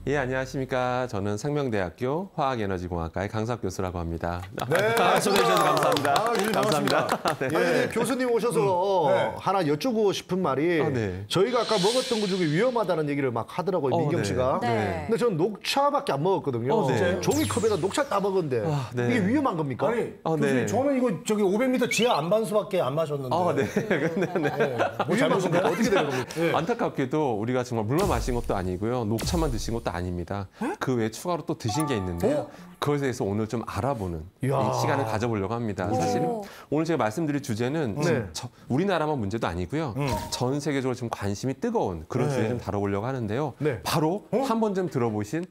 예, 안녕하십니까. 저는 상명대학교 화학에너지공학과의 강석 교수라고 합니다. 네, 초대해 주셔서 감사합니다. 감사합니다. 네. 네, 교수님 오셔서 하나 여쭈고 싶은 말이 네. 저희가 아까 먹었던 것 중에 위험하다는 얘기를 막 하더라고요, 민경 씨가. 네. 근데 저는 녹차밖에 안 먹었거든요. 네. 종이컵에다 녹차 따먹었는데 네. 이게 위험한 겁니까? 아니, 교수님, 네. 저는 이거 저기 500m 지하 안반수밖에 안 마셨는데. 뭐 위험한 잘못인 겁니까? 거예요? 어떻게 되는 겁니까? 네. 안타깝게도 우리가 정말 물만 마신 것도 아니고요. 녹차만 드신 것도 아닙니다. 그 외에 추가로 또 드신 게 있는데요. 그것에 대해서 오늘 좀 알아보는 이 이야. 시간을 가져보려고 합니다. 사실은 오늘 제가 말씀드릴 주제는 지금 우리나라만 문제도 아니고요. 전 세계적으로 지금 관심이 뜨거운 그런 주제 좀 다뤄보려고 하는데요. 네. 바로 한 번 좀 들어보신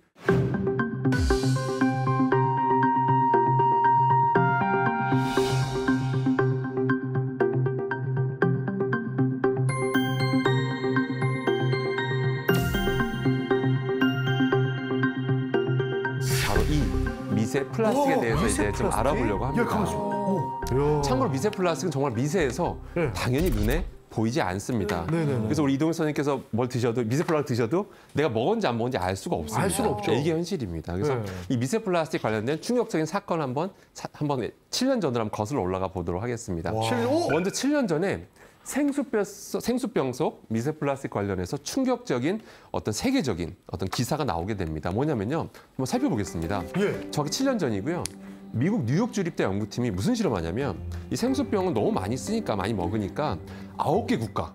바로 이 미세 플라스틱에 대해서 미세 이제 좀 플라스틱? 알아보려고 합니다. 이야. 참고로 미세 플라스틱은 정말 미세해서 네. 당연히 눈에 보이지 않습니다. 그래서 우리 이동현 선생님께서 뭘 드셔도 미세 플라스틱 드셔도 내가 먹었는지 안 먹었는지 알 수가 없습니다. 알 수가 없죠. 이게 현실입니다. 그래서 이 미세 플라스틱 관련된 충격적인 사건 한번 7년 전으로 한번 거슬러 올라가 보도록 하겠습니다. 먼저 7년 전에 생수병 속 미세 플라스틱 관련해서 충격적인 어떤 세계적인 어떤 기사가 나오게 됩니다. 뭐냐면요. 한번 살펴보겠습니다. 저기 7년 전이고요. 미국 뉴욕 주립대 연구팀이 무슨 실험하냐면 이 생수병은 너무 많이 쓰니까 많이 먹으니까 9개 국가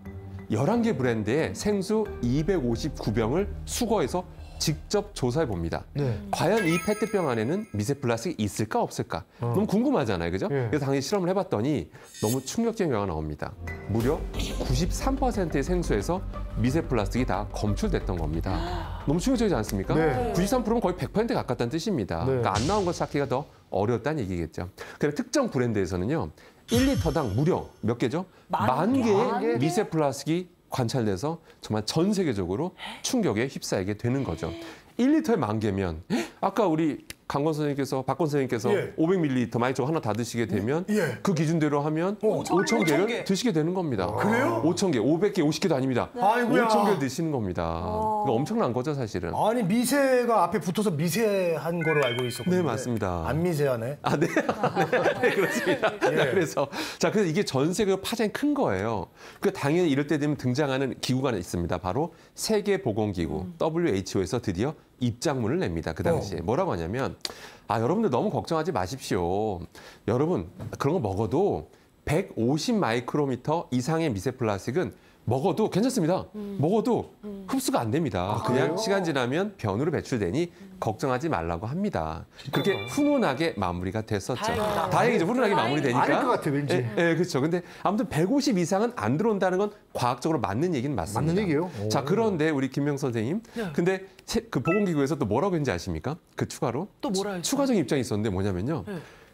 11개 브랜드의 생수 259병을 수거해서 직접 조사해 봅니다. 과연 이 페트병 안에는 미세 플라스틱이 있을까 없을까? 너무 궁금하잖아요. 그죠? 그래서 당연히 실험을 해봤더니 너무 충격적인 결과가 나옵니다. 무려 93%의 생수에서 미세 플라스틱이 다 검출됐던 겁니다. 너무 충격적이지 않습니까? 93%면 거의 100% 가깝다는 뜻입니다. 그러니까 안 나온 것 찾기가 더 어려웠다는 얘기겠죠. 그런데 특정 브랜드에서는요. 1리터당 무려 몇 개죠? 10,000개의 미세 플라스틱이 관찰돼서 정말 전 세계적으로 충격에 휩싸이게 되는 거죠. 1리터에 10,000개면 아까 우리 강건 선생님께서 박건 선생님께서 500ml 많이 저 하나 다 드시게 되면 그 기준대로 하면 5,000개를 드시게 되는 겁니다. 그래요? 5,000개, 500개, 50개도 아닙니다. 아이고야. 5,000개를 드시는 겁니다. 그러니까 엄청난 거죠, 사실은. 아니, 미세가 앞에 붙어서 미세한 거로 알고 있었거든요. 네, 맞습니다. 안 미세하네. 아, 네. 네, 그렇습니다. 그래서 이게 전 세계로 파장이 큰 거예요. 그 당연히 이럴 때 되면 등장하는 기구가 있습니다. 바로 세계보건기구 WHO에서 드디어 입장문을 냅니다. 그 당시에 뭐라고 하냐면 여러분들 너무 걱정하지 마십시오. 여러분 그런 거 먹어도 150 마이크로미터 이상의 미세 플라스틱은 먹어도 괜찮습니다. 먹어도 흡수가 안 됩니다. 그냥 시간 지나면 변으로 배출되니 걱정하지 말라고 합니다. 그렇게 훈훈하게 마무리가 됐었죠. 다행이죠. 훈훈하게 마무리되니까. 아닐 것 같아, 왠지. 네, 그렇죠. 근데 아무튼 150 이상은 안 들어온다는 건 과학적으로 맞는 얘기는 맞습니다. 맞는 얘기예요? 자, 그런데 우리 김명 선생님, 근데 그 보건기구에서 또 뭐라고 했는지 아십니까? 그 추가로? 또 뭐라 했어요? 추가적인 입장이 있었는데 뭐냐면요.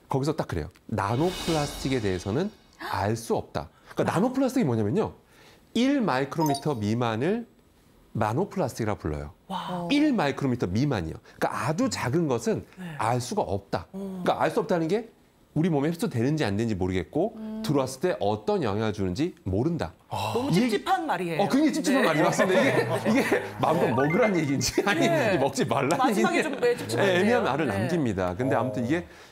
거기서 딱 그래요. 나노 플라스틱에 대해서는 알 수 없다. 그러니까 나노 플라스틱이 뭐냐면요. 1 마이크로미터 미만을 나노 플라스틱이라고 불러요. 1 마이크로미터 미만이요. 그러니까 아주 작은 것은 알 수가 없다. 그러니까 알 수 없다는 게 우리 몸에 흡수되는지 안 되는지 모르겠고 들어왔을 때 어떤 영향을 주는지 모른다. 너무 찝찝한 말이에요. 굉장히 찝찝한 말이 맞습니다. 이게 마음껏 먹으란 얘기인지 아닌지 먹지 말라는 마지막에 얘기인지 좀 찝찝한데요. 애매한 말을 남깁니다. 근데 아무튼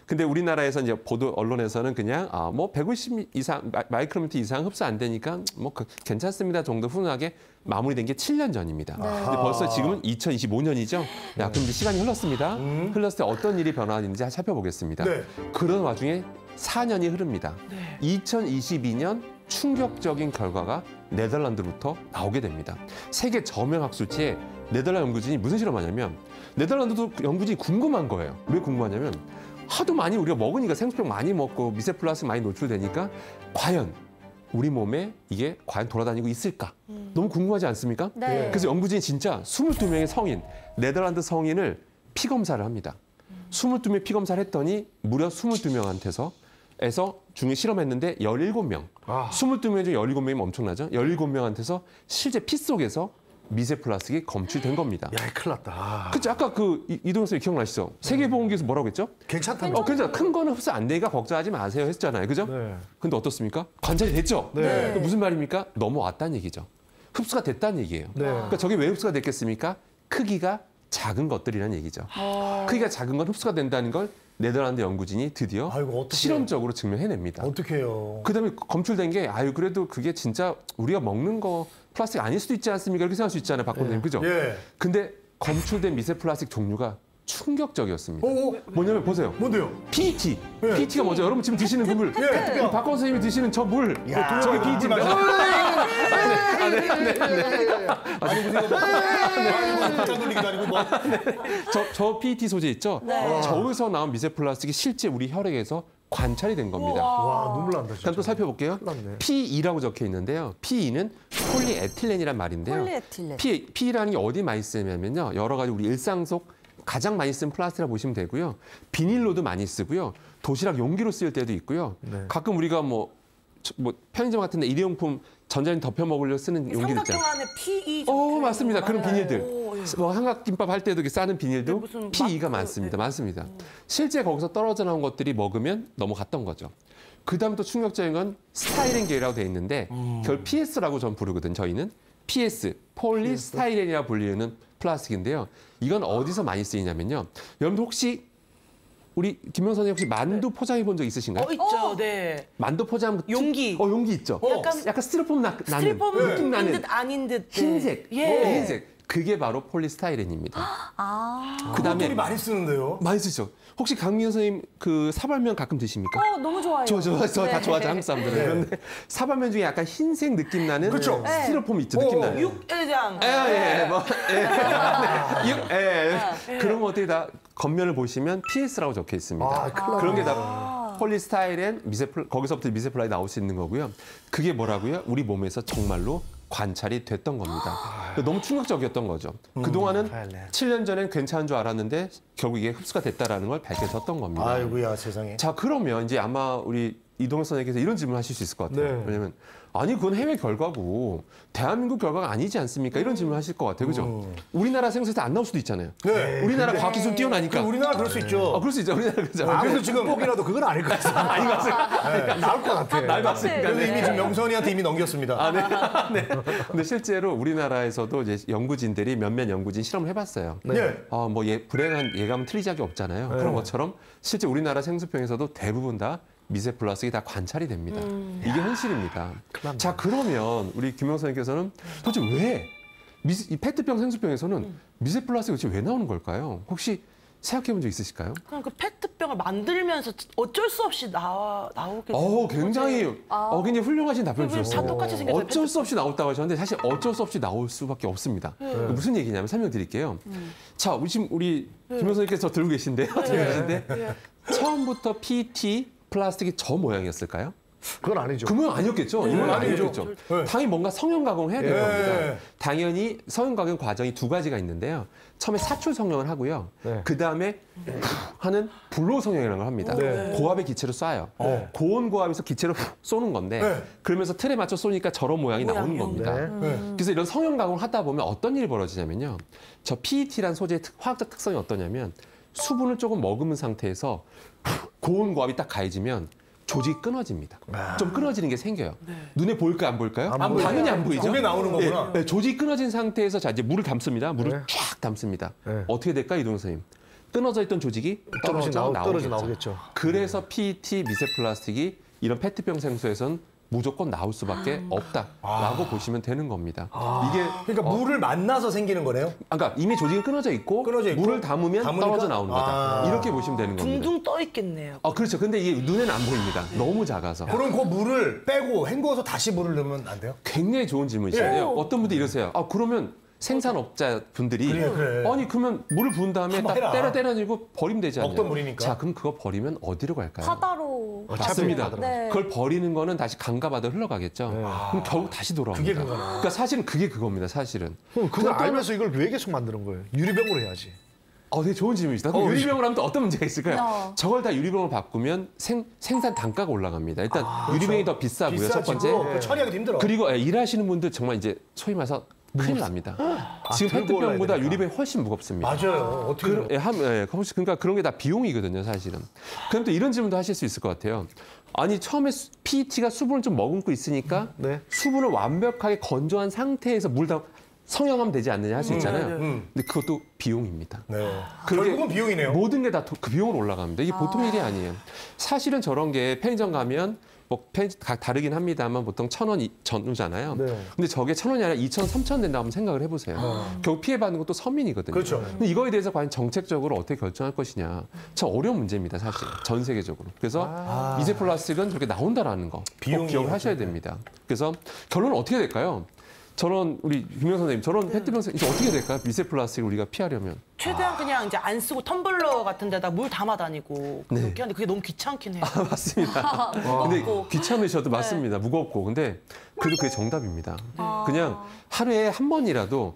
근데 우리나라에서 이제 보도 언론에서는 그냥 뭐 150 이상 마이크로미터 이상 흡수 안 되니까 뭐 괜찮습니다 정도 훈훈하게 마무리된 게 7년 전입니다. 근데 벌써 지금은 2025년이죠. 그럼 이제 시간이 흘렀습니다. 흘렀을 때 어떤 일이 변화했는지 살펴보겠습니다. 그런 와중에 4년이 흐릅니다. 2022년 충격적인 결과가 네덜란드로부터 나오게 됩니다. 세계 저명학 수치에 네덜란드 연구진이 무슨 실험하냐면 네덜란드도 연구진이 궁금한 거예요. 왜 궁금하냐면 하도 많이 우리가 먹으니까 생수병 많이 먹고 미세 플라스틱 많이 노출되니까 과연 우리 몸에 이게 과연 돌아다니고 있을까? 너무 궁금하지 않습니까? 네. 그래서 연구진이 진짜 22명의 성인, 네덜란드 성인을 피 검사를 합니다. 22명 피 검사를 했더니 무려 22명한테서 중에 실험했는데 17명. 22명 중 17명이면 엄청나죠? 17명한테서 실제 피 속에서 미세 플라스틱이 검출된 겁니다. 야, 큰일 났다. 그치, 아까 이동현 선생님 기억나시죠? 세계보건기구에서 뭐라고 했죠? 괜찮다. 괜찮아. 큰 거는 흡수 안 되니까 걱정하지 마세요 했잖아요. 그죠? 근데 어떻습니까? 관찰이 됐죠? 네. 무슨 말입니까? 넘어왔다는 얘기죠. 흡수가 됐다는 얘기예요. 그러니까 저게 왜 흡수가 됐겠습니까? 크기가 작은 것들이라는 얘기죠. 크기가 작은 건 흡수가 된다는 걸 네덜란드 연구진이 드디어 아이고, 어떡해. 실험적으로 증명해냅니다. 어떻게 해요? 그다음에 검출된 게 그래도 그게 진짜 우리가 먹는 거 플라스틱 아닐 수도 있지 않습니까? 이렇게 생각할 수 있잖아요, 박 원장님. 그죠? 예. 근데 검출된 미세 플라스틱 종류가 충격적이었습니다. 오, 뭐냐면 보세요. 뭔데요? PET. 예. PET가 뭐죠? 여러분 지금 드시는 그 물. 예. 박 선생님이 드시는 저 물. 야, 저게 PET입니다. 아니 무슨 이거 뭐 짠 돌리기도 아니고 뭐. 저 PET 소재 있죠? 네. 저기서 나온 미세 플라스틱이 실제 우리 혈액에서 관찰이 된 겁니다. 와, 눈물 난다 진짜. 그럼 또 살펴볼게요. 났네. PE라고 적혀 있는데요. PE는 폴리에틸렌이란 말인데요. 폴리에틸렌. PE라는 게 어디 많이 쓰냐면요. 여러 가지 우리 일상 속 가장 많이 쓰는 플라스틱이라고 보시면 되고요. 비닐로도 많이 쓰고요. 도시락 용기로 쓰일 때도 있고요. 네. 가끔 우리가 뭐 편의점 같은 데 일회용품 전자레인지 덮여 먹으려 쓰는 용기들 삼각형 있잖아요. 안에 PE 적혀 맞습니다. 그런 맞아요. 비닐들. 오, 예. 뭐 삼각김밥 할 때도 이렇게 싸는 비닐도 네, 무슨 PE가 마크, 많습니다. 네. 많습니다. 실제 거기서 떨어져 나온 것들이 먹으면 넘어갔던 거죠. 그다음 또 충격적인 건 스타이렌 계라고 돼 있는데 그걸 PS라고 전 부르거든. 저희는 PS, 폴리스타이렌이라 불리는 플라스틱인데요. 이건 어디서 많이 쓰이냐면요. 여러분들 혹시 우리 김명 선생님 혹시 만두 포장해 본 적 있으신가요? 있죠. 네. 만두 포장 용기. 용기 있죠. 약간 스티로폼 나는 스티로폼 느낌 느낌 나는 듯 아닌 듯. 네. 흰색. 예. 흰색. 그게 바로 폴리스타이렌입니다. 그것들이 그다음에 많이 쓰는데요. 많이 쓰죠. 혹시 강민호 선생님 그 사발면 가끔 드십니까? 너무 좋아요. 저 다 네. 좋아하죠, 한국 사람들은. 그런데 사발면 중에 약간 흰색 느낌 나는 그쵸. 스티로폼 있죠, 느낌 나는. 육개장. 그런 것들이 다 겉면을 보시면 PS라고 적혀 있습니다. 아, 큰일 났네. 그런 게 다 폴리스타이렌, 거기서부터 미세플라이 나올 수 있는 거고요. 그게 뭐라고요? 우리 몸에서 정말로 관찰이 됐던 겁니다. 너무 충격적이었던 거죠. 그동안은 잘네. 7년 전엔 괜찮은 줄 알았는데 결국 이게 흡수가 됐다라는 걸 밝혀졌던 겁니다. 아이고야 세상에. 자, 그러면 이제 아마 우리 이동혁 선생님께서 이런 질문을 하실 수 있을 것 같아요. 네. 왜냐면 아니 그건 해외 결과고 대한민국 결과가 아니지 않습니까? 이런 질문을 하실 것 같아요. 그죠? 우리나라 생수에서 안 나올 수도 있잖아요. 네. 우리나라 과학기술 뛰어나니까. 우리나라 그럴 수 있죠. 그럴 수 있죠. 우리나라 그죠. 그래서 지금 꼭이라도 그건 아닐 것 같습니다. 아닌 것 같습니다. 네, 나올 것 같아. 날 봤으니까. 그래서 네. 이미 지금 명선이한테 이미 넘겼습니다. 네. 근데 실제로 우리나라에서도 이제 연구진들이 몇몇 연구진 실험을 해봤어요. 네. 불행한 예감은 틀리작이 없잖아요. 그런 것처럼 실제 우리나라 생수병에서도 대부분 다 미세 플라스틱이 다 관찰이 됩니다. 이게 현실입니다. 자, 그러면 우리 김영 선생님께서는 도대체 왜 이 페트병 생수병에서는 미세 플라스틱이 도대체 왜 나오는 걸까요? 혹시 생각해 본 적 있으실까요? 그럼 그 페트병을 만들면서 어쩔 수 없이 나오겠죠. 굉장히 굉장히 훌륭하신 답변 다 주셨어요. 똑같이 생겼어요. 어쩔 수 없이 나왔다고 하셨는데 사실 어쩔 수 없이 나올 수밖에 없습니다. 무슨 얘기냐면 설명드릴게요. 자, 우리 김영 선생님께서 들고 계신데요. 처음부터 PET 플라스틱이 저 모양이었을까요? 그건 아니죠. 그 모양 아니었겠죠? 이 모양 아니었겠죠? 네. 당연히 뭔가 성형 가공을 해야 될 네. 겁니다. 당연히 성형 가공 과정이 두 가지가 있는데요. 처음에 사출 성형을 하고요. 네. 그 다음에 하는 불로 성형이라는 걸 합니다. 네. 고압의 기체로 쏴요. 고온 고압에서 기체로 쏘는 건데 네. 그러면서 틀에 맞춰 쏘니까 저런 모양이 나오는 겁니다. 네. 그래서 이런 성형 가공을 하다 보면 어떤 일이 벌어지냐면요. 저 PET라는 소재의 화학적 특성이 어떠냐면 수분을 조금 머금은 상태에서 고온 고압이 딱 가해지면 조직이 끊어집니다. 좀 끊어지는 게 생겨요. 눈에 보일까요? 안 보일까요? 안 보여요. 당연히 안 보이죠. 그게 나오는 거구나. 네, 조직이 끊어진 상태에서 자 이제 물을 담습니다. 물을 네. 쫙 담습니다. 네. 어떻게 될까 이동 선생님? 끊어져 있던 조직이 조금씩 떨어져 떨어져 나오겠죠. 나오겠죠. 그래서 PET 미세 플라스틱이 이런 페트병 생수에선 무조건 나올 수밖에 없다라고 보시면 되는 겁니다. 이게 그러니까 물을 만나서 생기는 거네요. 그러니까 이미 조직이 끊어져 있고 물을 담으면 담으니까? 떨어져 나오는 거다. 이렇게 보시면 되는 겁니다. 둥둥 떠 있겠네요. 그렇죠. 근데 이게 눈에는 안 보입니다. 너무 작아서. 그럼 그 물을 빼고 헹궈서 다시 물을 넣으면 안 돼요? 굉장히 좋은 질문이시네요. 어떤 분들이 이러세요. 그러면 생산업자 분들이 그래. 아니 그러면 물을 부은 다음에 한번 딱 해라. 때려내고 버리면 되지 않나요? 먹던 물이니까. 자, 그럼 그거 버리면 어디로 갈까요? 바다로. 맞습니다. 네. 그걸 버리는 거는 다시 강과 바다로 흘러가겠죠. 그럼 결국 다시 돌아옵니다. 그게 그거네. 그러니까 사실은 그게 그겁니다. 사실은. 그럼 그걸 알면서 이걸 왜 계속 만드는 거예요? 유리병으로 해야지. 되게 좋은 질문이시다. 그럼 유리병을 하면 또 어떤 문제가 있을까요? 야. 저걸 다 유리병으로 바꾸면 생산 단가가 올라갑니다. 일단 유리병이 더 비싸고요. 첫 번째. 비싸지고 처리하기 힘들어. 그리고 일하시는 분들 정말 이제 소위 말해서 큰일 납니다. 지금 들고 올라야 페트병보다 되니까. 유리병이 훨씬 무겁습니다. 맞아요. 어떻게 그러니까 그런 게 다 비용이거든요, 사실은. 그럼 또 이런 질문도 하실 수 있을 것 같아요. 아니 처음에 PET가 수분을 좀 머금고 있으니까 네. 수분을 완벽하게 건조한 상태에서 성형하면 되지 않느냐 할 수 있잖아요. 근데 그것도 비용입니다. 네. 그게 결국은 비용이네요. 모든 게 다 그 비용으로 올라갑니다. 이게 보통 일이 아니에요. 사실은 저런 게 편의점 가면 뭐 각 다르긴 합니다만 보통 1,000원 전후잖아요. 네. 근데 저게 1,000원이 아니라 2,000, 3,000원 된다고 한번 생각을 해보세요. 결국 피해받는 것도 서민이거든요. 그렇죠. 근데 이거에 대해서 과연 정책적으로 어떻게 결정할 것이냐. 참 어려운 문제입니다, 사실. 전 세계적으로. 그래서 미세 플라스틱은 저렇게 나온다라는 거 꼭 비용이 기억을 하셔야 됩니다. 그래서 결론은 어떻게 될까요? 저런 우리 김영 선생님, 저런 페트병 이제 어떻게 될까요? 미세 플라스틱을 우리가 피하려면. 최대한 그냥 이제 안 쓰고 텀블러 같은 데다 물 담아 다니고 그렇게 하는데 그게 너무 귀찮긴 해요. 맞습니다. 근데 귀찮으셔도 맞습니다. 무겁고. 근데 그래도 그게 정답입니다. 그냥 하루에 한 번이라도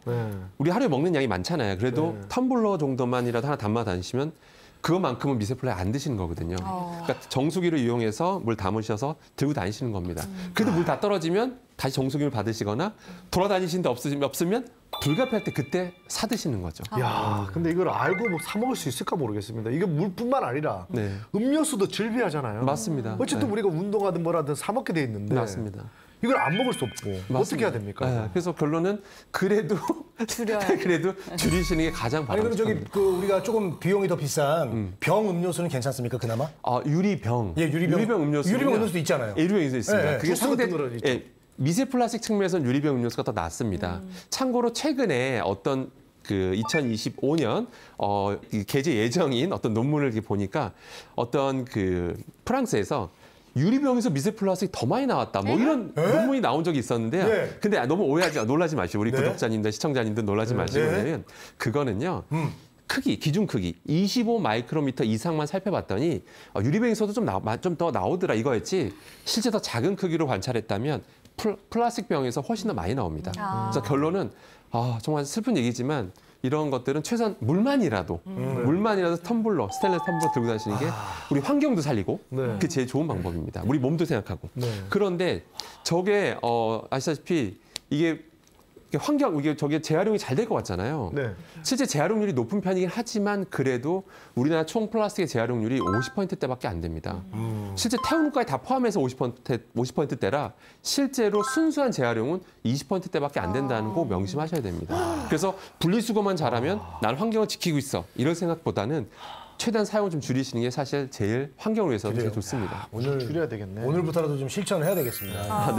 우리 하루에 먹는 양이 많잖아요. 그래도 텀블러 정도만이라도 하나 담아 다니시면 그것만큼은 미세 플라스틱 안 드시는 거거든요. 그러니까 정수기를 이용해서 물 담으셔서 들고 다니시는 겁니다. 그래도 물 다 떨어지면 다시 정수기를 받으시거나 돌아다니시는데 없으면 불가피할 때 그때 사 드시는 거죠. 야, 근데 이걸 알고 뭐 사 먹을 수 있을까 모르겠습니다. 이게 물뿐만 아니라 네. 음료수도 즐비하잖아요. 맞습니다. 어쨌든 네. 우리가 운동하든 뭐라든 사 먹게 돼 있는데 맞습니다. 이걸 안 먹을 수 없고 맞습니다. 어떻게 해야 됩니까? 네, 그래서 결론은 그래도 그래도 줄이시는 게 가장 아니 그럼 바람직합니다. 저기 그 우리가 조금 비용이 더 비싼 병 음료수는 괜찮습니까 그나마? 유리병. 예, 유리병 음료수. 유리병 음료수도 있잖아요. 유리병 음료수 있습니다. 예, 그게 주스 같은 거는 있죠. 미세 플라스틱 측면에서는 유리병 음료수가 더 낫습니다. 참고로 최근에 어떤 그 2025년 이 개재 예정인 어떤 논문을 이렇게 보니까 어떤 그 프랑스에서 유리병에서 미세 플라스틱 더 많이 나왔다. 뭐 이런 논문이 나온 적이 있었는데요. 네. 근데 너무 놀라지 마시고 우리 네. 구독자님들, 시청자님들 놀라지 마시고 왜냐면 그거는요. 크기, 기준 크기 25 마이크로미터 이상만 살펴봤더니 유리병에서도 좀 더 나오더라 이거였지. 실제 더 작은 크기로 관찰했다면 플라스틱 병에서 훨씬 더 많이 나옵니다. 그래서 결론은 정말 슬픈 얘기지만 이런 것들은 최소한 물만이라도 텀블러, 스테인리스 텀블러 들고 다니시는 게 우리 환경도 살리고 그게 제일 좋은 방법입니다. 우리 몸도 생각하고. 그런데 저게 아시다시피 이게 저게 재활용이 잘 될 것 같잖아요. 네. 실제 재활용률이 높은 편이긴 하지만 그래도 우리나라 총 플라스틱의 재활용률이 50%대밖에 안 됩니다. 실제 태우는까지 다 포함해서 50%대라 실제로 순수한 재활용은 20%대밖에 안 된다는 거 명심하셔야 됩니다. 그래서 분리수거만 잘하면 난 환경을 지키고 있어. 이런 생각보다는 최대한 사용을 좀 줄이시는 게 사실 제일 환경을 위해서는 제일 좋습니다. 오늘 줄여야 되겠네. 오늘부터라도 좀 실천을 해야 되겠습니다.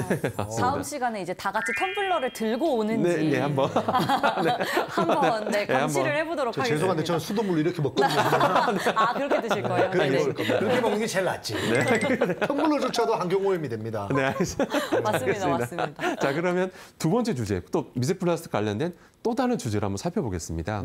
다음 시간에 이제 다 같이 텀블러를 들고 오는지 한번. 한번 감시를 해보도록 하겠습니다. 죄송한데 저는 수돗물 이렇게 먹거든요. 그렇게 드실 거예요? 그렇게 네네. 먹을 겁니다. 그렇게 먹는 게 제일 낫지. 텀블러조차도 환경오염이 됩니다. 네, 알겠습니다. 맞습니다. 자, 그러면 두 번째 주제, 또 미세 플라스틱 관련된 또 다른 주제를 한번 살펴보겠습니다.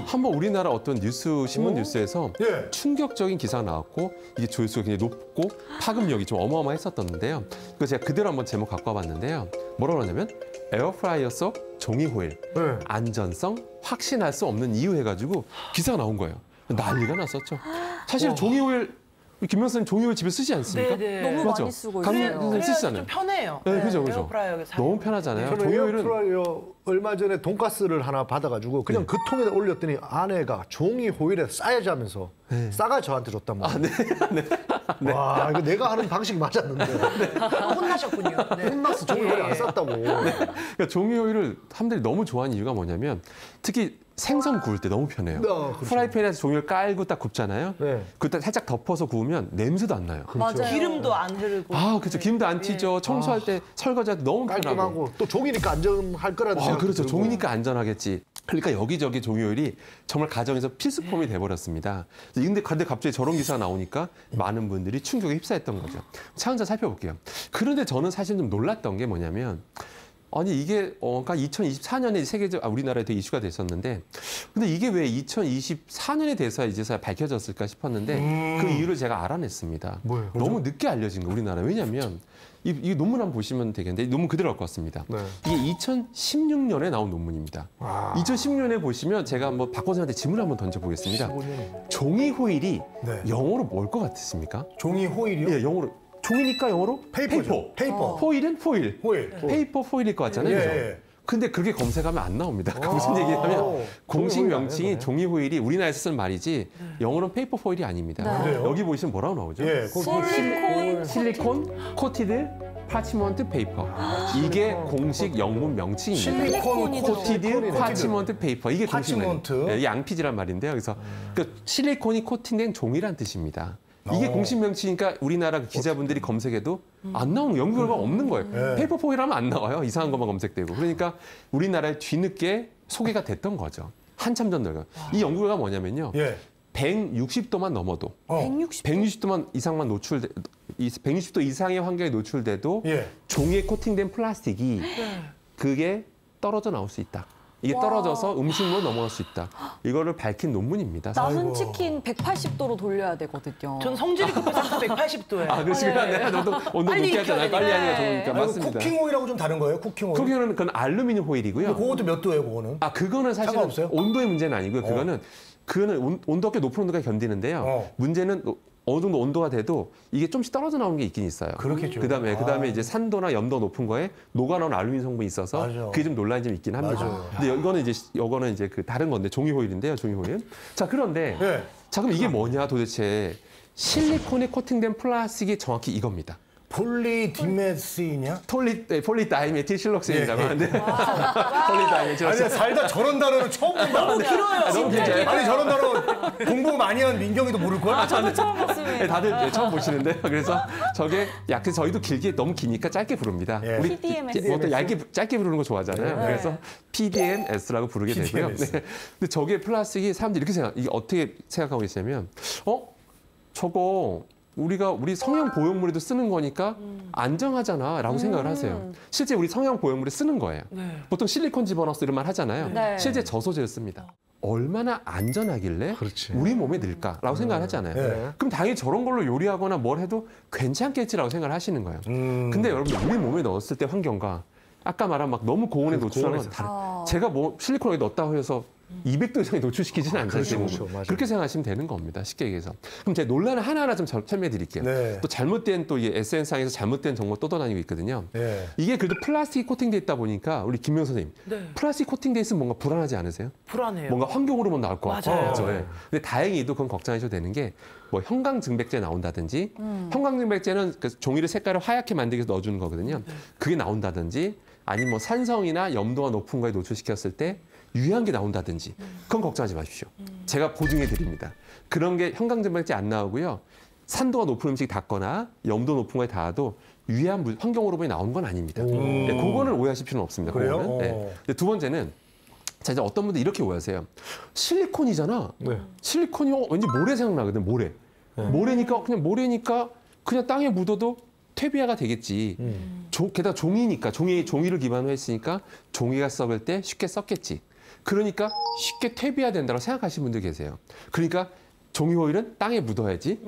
한번 우리나라 어떤 신문 뉴스에서 예. 충격적인 기사가 나왔고 이게 조회수가 굉장히 높고 파급력이 좀 어마어마했었는데요. 그래서 제가 그대로 한번 제목 갖고 와봤는데요. 뭐라고 하냐면 에어프라이어 속 종이 호일 안전성 확신할 수 없는 이유 해가지고 기사가 나온 거예요. 난리가 났었죠. 사실 종이 호일 김명 선생님 종이 호일 집에 쓰지 않습니까? 네. 너무 맞죠? 많이 쓰고 강민 있어요. 선생님 그래야 쓰시잖아요. 좀 편해요. 네, 그죠. 에어프라이어 너무 편하잖아요. 저는 종이 호일은 에어프라이어 얼마 전에 돈가스를 하나 받아가지고 그냥 그 통에다 올렸더니 아내가 종이 호일에 싸야지 하면서 싸가 저한테 줬단 말이에요. 와, 이거 내가 하는 방식이 맞았는데. 혼나셨군요. 네. 혼났어. 종이 호일 안 쌌다고. 그러니까 종이 호일을 사람들이 너무 좋아하는 이유가 뭐냐면 특히 생선 구울 때 너무 편해요. 그렇죠. 프라이팬에서 종이를 깔고 딱 굽잖아요. 네. 그때 살짝 덮어서 구우면 냄새도 안 나요. 맞아요. 기름도 안 흐르고. 그렇죠. 기름도 안 튀죠. 청소할 때, 설거지할 때 너무 편하고. 깔끔하고 또 종이니까 안전할 거라는 생각이 그렇죠. 들고. 종이니까 안전하겠지. 그러니까 여기저기 종이 호일이 정말 가정에서 필수품이 돼버렸습니다. 근데 갑자기 저런 기사가 나오니까 많은 분들이 충격에 휩싸였던 거죠. 차원차 살펴볼게요. 그런데 저는 사실 좀 놀랐던 게 뭐냐면 아니 이게 그러니까 2024년에 세계적 우리나라에 되게 이슈가 됐었는데 근데 이게 왜 2024년에 돼서 이제서야 밝혀졌을까 싶었는데 그 이유를 제가 알아냈습니다. 뭐예요? 너무 늦게 알려진 거 우리나라. 왜냐하면 이 논문 한번 보시면 되겠는데 논문 그대로 갖고 왔습니다. 네. 이게 2016년에 나온 논문입니다. 2016년에 보시면 제가 한번 박 권사님한테 질문을 한번 던져보겠습니다. 종이 호일이 네. 영어로 뭘 것 같으십니까? 종이 호일이요? 예, 영어로 종이니까 영어로 페이퍼죠. 페이퍼. 호일은 포일. 호일. 페이퍼 포일일 것 같잖아요. 예, 그죠? 예. 근데 그게 검색하면 안 나옵니다. 무슨 얘기냐면 공식 종이 호일 명칭이 아니에요, 종이 호일이 우리나라에서 쓰는 말이지 영어로는 페이퍼 포일이 아닙니다. 네. 그래요? 여기 보시면 뭐라고 나오죠? 예, 실리콘 실리콘 코티드 파치먼트 페이퍼. 이게 공식 영문 명칭입니다. 실리콘 코티드 파치먼트 페이퍼. 이게 공식 파치먼트. 네, 양피지란 말인데요. 그래서 그 실리콘이 코팅된 종이란 뜻입니다. 이게 공식 명칭이니까 우리나라 기자분들이 검색해도 안 나오는 연구 결과가 없는 거예요. 네. 페이퍼 포일하면 안 나와요. 이상한 것만 검색되고. 그러니까 우리나라에 뒤늦게 소개가 됐던 거죠. 한참 전 결과. 이 연구 결과가 뭐냐면요. 예. 160도만 넘어도 160도만 이상만 160도 이상의 환경에 노출돼도 예. 종이에 코팅된 플라스틱이 그게 떨어져 나올 수 있다. 이게 떨어져서 음식물로 넘어갈 수 있다. 이거를 밝힌 논문입니다. 남은 치킨 180도로 돌려야 되거든요. 전 성질이 급해서 180도예요. 아, 그러시구나. 네. 내가 너도 온도 빨리 높게 하잖아요. 빨리 하니까 네. 좋으니까. 아이고, 맞습니다. 쿠킹 오일하고 좀 다른 거예요? 쿠킹 오일. 쿠킹은 그건 알루미늄 호일이고요. 그것도 몇 도예요, 그거는? 아, 그거는 사실은 상관없어요? 온도의 문제는 아니고요. 그거는 온도가 높은 온도가 견디는데요. 문제는 어느 정도 온도가 돼도 이게 좀씩 떨어져 나오는 게 있긴 있어요. 그렇겠죠. 그다음에 이제 산도나 염도 높은 거에 녹아 나온 알루미늄 성분이 있어서 맞아. 그게 좀 논란이 좀 있긴 합니다. 맞아요. 근데 이거는 이제 그 다른 건데 종이 호일인데요, 종이 호일. 자, 그런데 네. 자, 그럼 이게 뭐냐 도대체 실리콘에 코팅된 플라스틱이 정확히 이겁니다. 폴리디메스이냐? 폴리다이메틸 실록센이라고 예, 예. 하는데 폴리다이메틸 아니, 살다 저런 단어는 처음 본다. 너무 길어요. 너무 길죠? 아니, 저런 단어 공부 많이 한 민경이도 모를 거야? 저도 처음 봤습니다. 네, 다들 처음 보시는데요. 그래서 저게 그래서 저희도 길게 너무 기니까 짧게 부릅니다. 예. 우리 PDMS. 뭐 짧게 부르는 거 좋아하잖아요. 네. 그래서 PDMS라고 부르게 되고요. PDMS. 네. 근데 저게 플라스틱이 사람들이 이게 어떻게 생각하고 계시냐면 저거 우리 성형 보형물에도 쓰는 거니까 안정하잖아라고 생각을 하세요. 실제 우리 성형 보형물에 쓰는 거예요. 네. 보통 실리콘 집어넣어서 이런 말 하잖아요. 네. 실제 저소재를 씁니다. 얼마나 안전하길래 그렇지. 우리 몸에 넣을까라고 생각을 하잖아요. 네. 그럼 당연히 저런 걸로 요리하거나 뭘 해도 괜찮겠지라고 생각을 하시는 거예요. 근데 여러분 우리 몸에 넣었을 때 환경과 아까 말한 막 너무 고온에 노출하는 건 다른. 제가 뭐 실리콘에 넣었다고 해서 200도 이상에 노출시키지는 않잖아요. 그렇죠, 맞아요. 그렇게 생각하시면 되는 겁니다. 쉽게 얘기해서. 그럼 제가 논란을 하나하나 좀 설명해 드릴게요. 네. 또 잘못된 또 SNS상에서 잘못된 정보 떠돌아다니고 있거든요. 네. 이게 그래도 플라스틱이 코팅돼 있다 보니까 우리 김명 선생님, 네. 플라스틱 코팅돼 있으면 뭔가 불안하지 않으세요? 불안해요. 뭔가 환경으로만 나올 것 같아요. 맞아요. 그렇죠? 예. 근데 다행히도 그건 걱정하셔도 되는 게 뭐 형광증백제 나온다든지 형광증백제는 그 종이를 색깔을 하얗게 만들기 위해서 넣어주는 거거든요. 그게 나온다든지 아니면 뭐 산성이나 염도가 높은 거에 노출시켰을 때 유해한 게 나온다든지 그건 걱정하지 마십시오. 제가 보증해 드립니다. 그런 게 형광증백제 안 나오고요. 산도가 높은 음식 닿거나 염도 높은 거에 닿아도 유해한 환경 호르몬이 나온 건 아닙니다. 네, 그거는 오해하실 필요는 없습니다. 그래요? 그거는. 네. 근데 두 번째는 자, 이제 어떤 분들 이렇게 오해하세요. 실리콘이잖아. 네. 실리콘이 왠지 모래 생각나거든, 모래. 모래니까 그냥 땅에 묻어도 퇴비화가 되겠지. 게다가 종이니까, 종이를 기반으로 했으니까 종이가 썩을 때 쉽게 썩겠지. 그러니까 쉽게 퇴비화 된다고 생각하시는 분들 계세요. 그러니까 종이 호일은 땅에 묻어야지,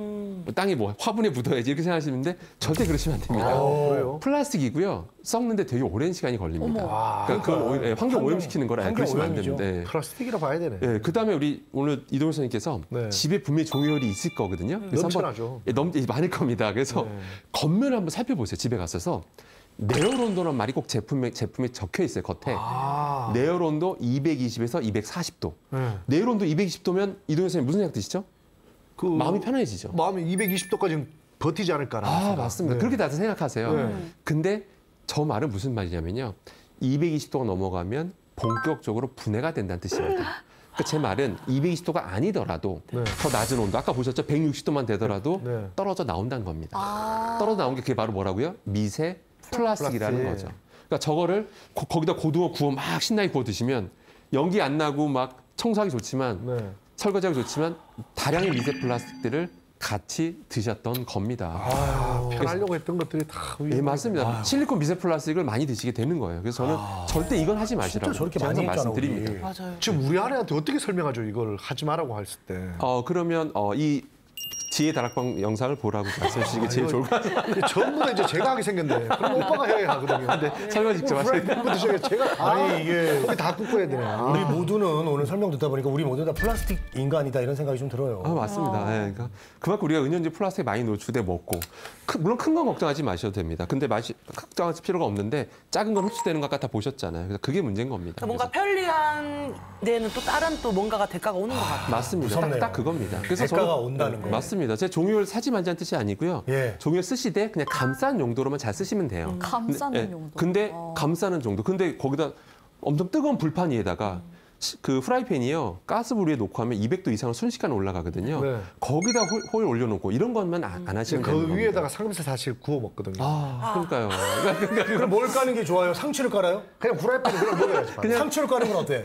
땅에 뭐 화분에 묻어야지 이렇게 생각하시는데 절대 그러시면 안 됩니다. 그래요? 플라스틱이고요. 썩는데 되게 오랜 시간이 걸립니다. 그러니까 그건 환경 오염시키는 거라 환경 그러시면 안 오염이죠. 됩니다. 네. 플라스틱이라 봐야 되네. 예, 그다음에 우리 오늘 이동훈 선생님께서 네. 집에 분명히 종이 호일이 있을 거거든요. 그래서 넘쳐나죠. 많을 겁니다. 그래서 겉면을 한번 살펴보세요. 집에 가셔서 내열온도란 말이 꼭 제품에 적혀 있어요. 겉에. 내열온도 220에서 240도. 내열온도 220도면 이동훈 선생님 무슨 생각 드시죠? 그 마음이 편해지죠. 마음이 220도까지는 버티지 않을까라는 아, 생각. 맞습니다. 네. 그렇게 다들 생각하세요. 네. 근데 저 말은 무슨 말이냐면요. 220도가 넘어가면 본격적으로 분해가 된다는 뜻입니다. 그러니까 제 말은 220도가 아니더라도 네. 더 낮은 온도, 아까 보셨죠? 160도만 되더라도 네. 떨어져 나온다는 겁니다. 떨어져 나온 게 그게 바로 뭐라고요? 미세 플라스틱이라는 플라스틱. 거죠. 그러니까 저거를 거기다 고등어 구워 막 신나게 구워 드시면 연기 안 나고 막 청소하기 좋지만 네. 설거지하기 좋지만 다량의 미세 플라스틱들을 같이 드셨던 겁니다. 편하려고 했던 것들이 다. 예, 맞습니다. 실리콘 미세 플라스틱을 많이 드시게 되는 거예요. 그래서 저는 절대 이건 하지 마시라고 진짜 저렇게 제가 많이 항상 했잖아, 말씀드립니다. 우리. 맞아요. 지금 우리 아내한테 어떻게 설명하죠? 이걸 하지 말라고 했을 때. 그러면 이 지혜 다락방 영상을 보라고 말씀해 주시는 게 제일 좋을 것 같아요. 전부 다 이제 제가 하게 생겼네. 그럼 오빠가 해야 하거든요. 근데 설명 직접 하세요. 프라이팬부터 제가 다, 아니, 이게 거기 다 굽고야 되네. 우리 모두는 오늘 설명 듣다 보니까 우리 모두 다 플라스틱 인간이다 이런 생각이 좀 들어요. 맞습니다. 예, 그러니까 그만큼 우리가 은연중에 플라스틱 많이 노출돼 먹고 물론 큰 건 걱정하지 마셔도 됩니다. 근데 걱정하실 필요가 없는데 작은 건 흡수되는 것 같아 보셨잖아요. 그래서 그게 문제인 겁니다. 뭔가 편리한 데는 또 다른 또 뭔가가 대가가 오는 것 같아요. 맞습니다. 무섭네요. 딱 그겁니다. 그래서 대가가 저는 온다는 거. 맞습니다. 아닙니다. 제 종이를 사지 말자는 뜻이 아니고요. 예. 종이를 쓰시되 그냥 감싼 용도로만 잘 쓰시면 돼요. 감싸는 용도. 근데 감싸는 정도. 근데 거기다 엄청 뜨거운 불판 위에다가 그 프라이팬이요. 가스불 위에 놓고 하면 200도 이상으로 순식간에 올라가거든요. 네. 거기다 호일 올려놓고 이런 것만 안 하시면 그 되는 겁니다. 위에다가 삼겹살 사실 구워 먹거든요. 그러니까요. 그럼 뭘 까는 게 좋아요? 상추를 깔아요? 그냥 후라이팬에 그냥 먹어야지. 상추를 까는 건 어때?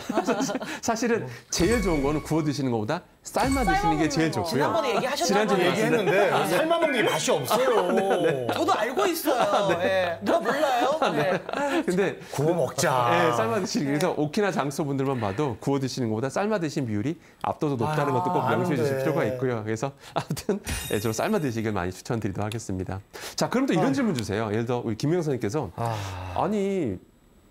사실은 제일 좋은 거는 구워 드시는 것보다 삶아 드시는 게 제일 좋고요. 지난번에 얘기하셨나 지난주에 봐요. 얘기했는데 삶아 먹는 게 맛이 없어요. 저도 알고 있어요. 예. 누가 몰라요? 네. 근데 구워 먹자. 네, 삶아 드시는 게 그래서 오키나 장소 분들만 봐도 구워 드시는 것보다 삶아 드신 비율이 압도적으로 높다는 것도 꼭 명시해 주실 아는데. 필요가 있고요. 그래서 아무튼 저는 삶아 드시길 많이 추천드리도록 하겠습니다. 자, 그럼 또 이런 질문 주세요. 예를 들어 우리 김명 선생님께서 아니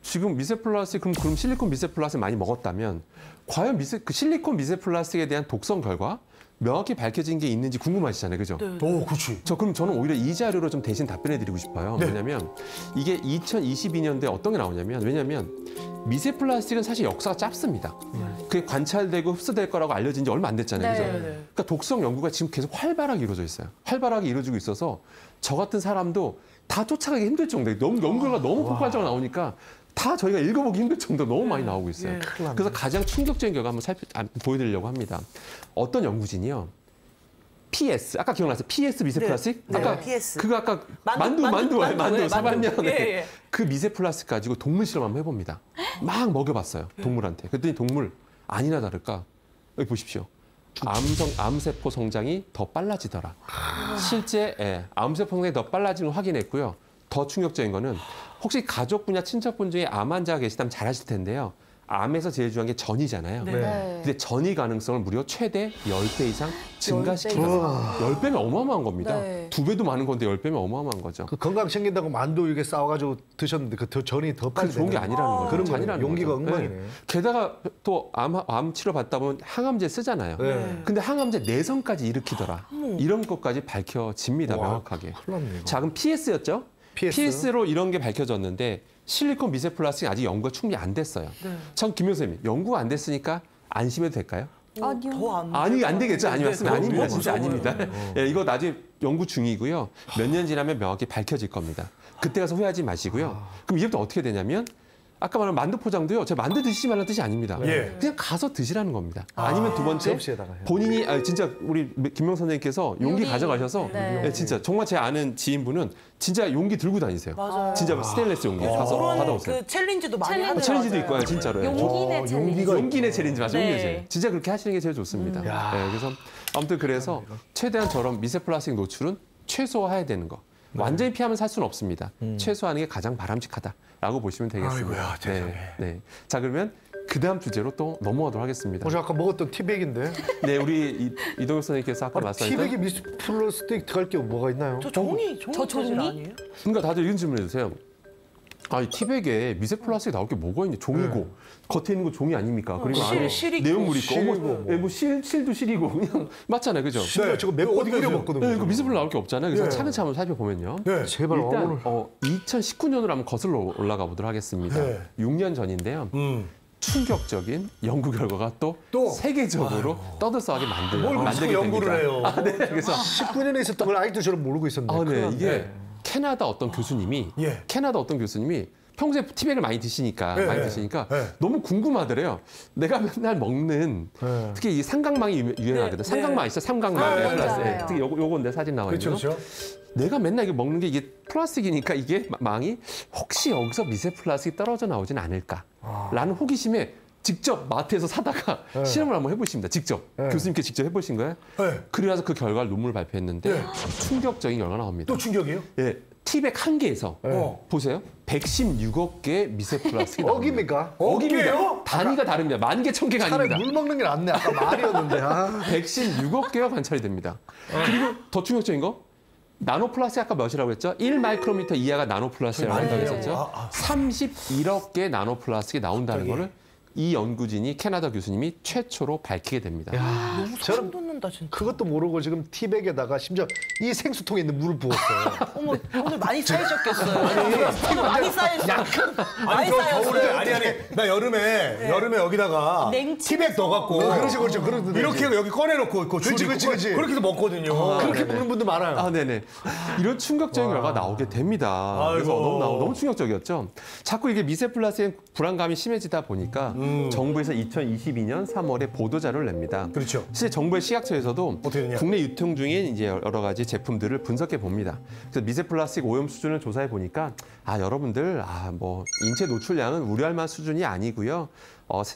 지금 미세 플라스틱 그럼 실리콘 미세 플라스틱 많이 먹었다면 과연 그 실리콘 미세 플라스틱에 대한 독성 결과 명확히 밝혀진 게 있는지 궁금하시잖아요, 그죠? 오, 그렇지. 그럼 저는 오히려 이 자료로 좀 대신 답변해 드리고 싶어요. 왜냐면 이게 2022년도에 어떤 게 나오냐면 왜냐면 미세 플라스틱은 사실 역사가 짧습니다. 그게 관찰되고 흡수될 거라고 알려진 지 얼마 안 됐잖아요. 그죠? 그러니까 독성 연구가 지금 계속 활발하게 이루어져 있어요. 활발하게 이루어지고 있어서 저 같은 사람도 다 쫓아가기 힘들 정도예요. 너무 연구가 너무 폭발적으로 나오니까 다 저희가 읽어보기 힘들 정도로 너무 많이 나오고 있어요. 그래서 가장 충격적인 결과 한번 보여드리려고 합니다. 어떤 연구진이요. PS 아까 기억나세요? PS 미세 플라스틱? 네, 아까 PS. 그거 아까 만두, 만두 사반면에 예. 그 미세 플라스틱 가지고 동물 실험 한번 해봅니다. 막 먹여봤어요. 동물한테. 그랬더니 동물 아니나 다를까 여기 보십시오. 암세포 성장이 더 빨라지더라. 실제 암세포 성장이 더 빨라지는 걸 확인했고요. 더 충격적인 거는 혹시 가족분이나 친척분 중에 암 환자가 계시다면 잘 아실 텐데요. 암에서 제일 중요한 게 전이잖아요. 근데 전이 가능성을 무려 최대 10배 이상 증가시킵니다. 10배면 어마어마한 겁니다. 네. 2배도 많은 건데 10배면 어마어마한 거죠. 그 건강 챙긴다고 만두 이게 싸워가지고 드셨는데 그 전이 더 빨리 그 좋은 게 되는 아니라는 거죠. 그런 거네요. 잔이라는 용기가 거죠. 엉망이네. 게다가 또 암 치료 받다 보면 항암제 쓰잖아요. 근데 항암제 내성까지 일으키더라. 이런 것까지 밝혀집니다. 명확하게. 큰일 났네, 이거. 자, 그럼 PS였죠? PS. PS로 이런 게 밝혀졌는데 실리콘 미세 플라스틱 아직 연구가 충분히 안 됐어요. 전 김 교수님 연구가 안 됐으니까 안심해도 될까요? 아니요. 더안 아니 안 되겠죠. 아니 말씀이 아닙니다. 너무 진짜 무서워요. 아닙니다. 예, 이거 나중에 연구 중이고요. 몇 년 지나면 명확히 밝혀질 겁니다. 그때 가서 후회하지 마시고요. 그럼 이제부터 어떻게 되냐면 아까 말한 만두 포장도요. 제가 만두 드시지 말라는 뜻이 아닙니다. 예. 그냥 가서 드시라는 겁니다. 아니면 두 번째 접시에다가 해요. 본인이 진짜 우리 김명 선생님께서 용기 가져가셔서 네. 예, 진짜 정말 제 아는 지인분은 진짜 용기 들고 다니세요. 맞아요. 진짜 스테인레스 용기 가서 그런 받아오세요. 그 챌린지도 많이 챌린지. 하더라고요. 챌린지도 있고요, 진짜로요. 용기내 챌린지. 용기내 챌린지 맞아요. 네. 용기내 챌린지. 진짜 그렇게 하시는 게 제일 좋습니다. 네, 그래서 아무튼 그래서 최대한 저런 미세 플라스틱 노출은 최소화해야 되는 거. 완전히 피하면 살 수는 없습니다. 최소화하는 게 가장 바람직하다라고 보시면 되겠습니다. 아이고야, 세상에. 네. 자, 그러면 그 다음 주제로 또 넘어가도록 하겠습니다. 저 아까 먹었던 티백인데. 네, 우리 이동엽 선생님께서 아까 말씀하셨던 티백에 미스 플라스틱 들어갈 게 뭐가 있나요? 저 종이 저 종이? 재질 아니에요? 그러니까 다들 이런 질문해 주세요. 이 티백에 미세 플라스틱 나올 게 뭐가 있냐? 종이고 겉에 있는 거 종이 아닙니까? 그리고 안에 실 있고. 내용물 있고, 실이고 뭐 실도 실이고 그냥 맞잖아요, 그죠? 심지어 저거 몇 번 어디 끓여 가세요? 먹거든요. 네, 그 미세 플라스틱 나올 게 없잖아요. 그래서 네. 차근차근 한번 살펴보면요. 네. 제발 일단 어머니. 2019년으로 한번 거슬러 올라가 보도록 하겠습니다. 네. 6년 전인데요. 충격적인 연구 결과가 또 세계적으로 떠들썩하게 뭘 만들게 무슨 됩니다. 연구를 해요? 네, 그래서 19년에 있었던 걸 아직도 저는 모르고 있었는데. 큰일 네, 났네. 이게 캐나다 어떤 교수님이 예. 평소에 티백을 많이 드시니까 네. 너무 궁금하더래요. 내가 맨날 먹는 특히 이 삼각망이 유행하거든. 삼각망 있어, 삼각망. 네, 플러스. 맞아요. 특히 요건데 사진 나와 있는 그렇죠, 거. 그렇죠. 내가 맨날 이게 먹는 게 이게 플라스틱이니까 이게 망이 혹시 여기서 미세 플라스틱이 떨어져 나오진 않을까라는 호기심에 직접 마트에서 사다가 실험을 한번 해보십니다. 직접 교수님께 직접 해보신 거예요. 네. 그래서 그 결과를 논문을 발표했는데 충격적인 결과가 나옵니다. 또 충격이에요? 예, 티백 한 개에서 보세요. 116억 개의 미세 플라스틱이 나옵니다. 억입니까? 억이에요? 단위가 다릅니다. 만 개, 천 개가 차라리 아닙니다. 물 먹는 게 낫네. 아까 말이었는데. 116억 개가 관찰이 됩니다. 그리고 더 충격적인 거 나노 플라스틱 아까 몇이라고 했죠? 1마이크로미터 이하가 나노 플라스틱이라고 한다고 했었죠? 31억 개의 나노 플라스틱이 나온다는 거를 이 연구진이 캐나다 교수님이 최초로 밝히게 됩니다. 너무 소름 돋는 끓는다 진짜. 그것도 모르고 지금 티백에다가 심지어 이 생수통에 있는 물을 부었어요. 어머 오늘 많이 쌓이셨겠어요. 많이 쌓였어요. 아니 저 겨울에 아니 나 여름에 여기다가 냉찜 티백 넣어갖고 그렇지, 그렇지. 이렇게 여기 꺼내놓고 그 그렇지, 줄이 그렇지. 그렇게 해서 먹거든요. 그렇게 먹는 분도 많아요. 아, 네네. 이런 충격적인 결과가 나오게 됩니다. 그래서 아이고. 너무 충격적이었죠. 자꾸 이게 미세 플라스틱 불안감이 심해지다 보니까 정부에서 2022년 3월에 보도자료를 냅니다. 그렇죠. 실제 정부의 시각처에서도 어떻게 되냐? 국내 유통 중인 이제 여러 가지 제품들을 분석해 봅니다. 그래서 미세 플라스틱 오염 수준을 조사해 보니까 여러분들 뭐 인체 노출량은 우려할 만한 수준이 아니고요.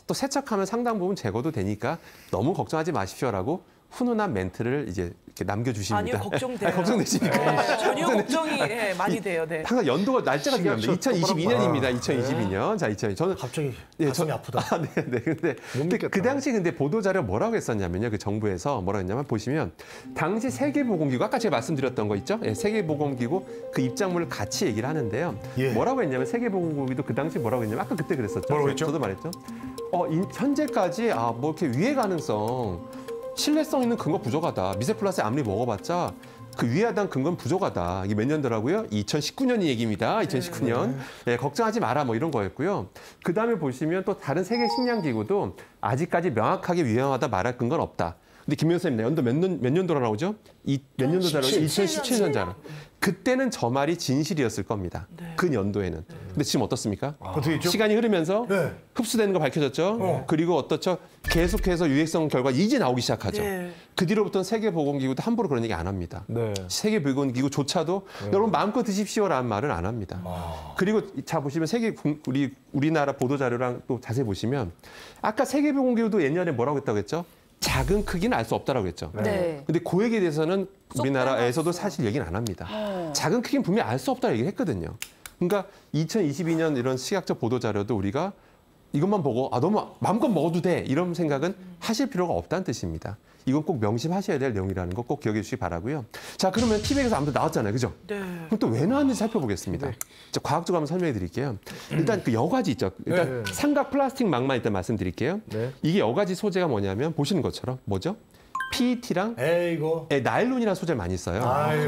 또 세척하면 상당 부분 제거도 되니까 너무 걱정하지 마십시오라고 훈훈한 멘트를 이제 이렇게 남겨주십니다. 아니요 걱정돼요. 걱정되십니까? 전혀 걱정이 많이 돼요. 네. 항상 연도가 날짜가 중요합니다. 시각처 2022년입니다. 2022년. 자, 2022년. 저는 갑자기 가슴이 아프다. 네. 근데 그 당시 보도 자료 뭐라고 했었냐면요. 그 정부에서 뭐라고 했냐면 보시면 당시 세계보건기구 아까 제가 말씀드렸던 거 있죠? 보건기구 그 입장문을 같이 얘기를 하는데요. 예. 뭐라고 했냐면 세계보건기구도 그 당시 뭐라고 했냐면 아까 그때 그랬었죠. 뭐라고 했죠? 저도 말했죠. 현재까지 뭐 이렇게 위해 가능성 신뢰성 있는 근거 부족하다. 미세 플라스틱 아무리 먹어봤자 그 위에 하단 근거는 부족하다. 이게 몇 년도라고요? 2019년 얘기입니다. 2019년. 네, 걱정하지 마라 뭐 이런 거였고요. 그다음에 보시면 또 다른 세계 식량 기구도 아직까지 명확하게 위험하다 말할 근거는 없다. 근데 김 교수님 연도 몇 년도로 나오죠? 몇 년도 자료? 2017년 자료. 그때는 저 말이 진실이었을 겁니다. 그 연도에는. 근데 지금 어떻습니까? 어떻게 있죠? 시간이 흐르면서 네. 흡수되는 거 밝혀졌죠. 그리고 어떻죠? 계속해서 유해성 결과 이제 나오기 시작하죠. 네. 그 뒤로부터는 세계보건기구도 함부로 그런 얘기 안 합니다. 네. 세계보건기구조차도 여러분 마음껏 드십시오라는 말은 안 합니다. 그리고 자 보시면 우리나라 보도 자료랑 또 자세히 보시면 아까 세계보건기구도 옛날에 뭐라고 했다고 했죠? 작은 크기는 알 수 없다라고 했죠. 네. 근데 그 얘기에 대해서는 우리나라에서도 사실 얘기는 안 합니다. 작은 크기는 분명히 알 수 없다고 얘기를 했거든요. 그러니까 2022년 이런 시각적 보도 자료도 우리가 이것만 보고 너무 마음껏 먹어도 돼 이런 생각은 하실 필요가 없다는 뜻입니다. 이건 꼭 명심하셔야 될 내용이라는 거 꼭 기억해 주시기 바라고요. 자, 그러면 티백에서 아무튼 나왔잖아요. 그죠? 네. 그럼 또 왜 나왔는지 살펴보겠습니다. 자, 과학적으로 한번 설명해 드릴게요. 일단 그 여과지 있죠. 일단 삼각 플라스틱 망만 일단 말씀드릴게요. 네. 이게 여과지 소재가 뭐냐면 보시는 것처럼 뭐죠? PET랑 에이고. 나일론이라는 소재를 많이 써요.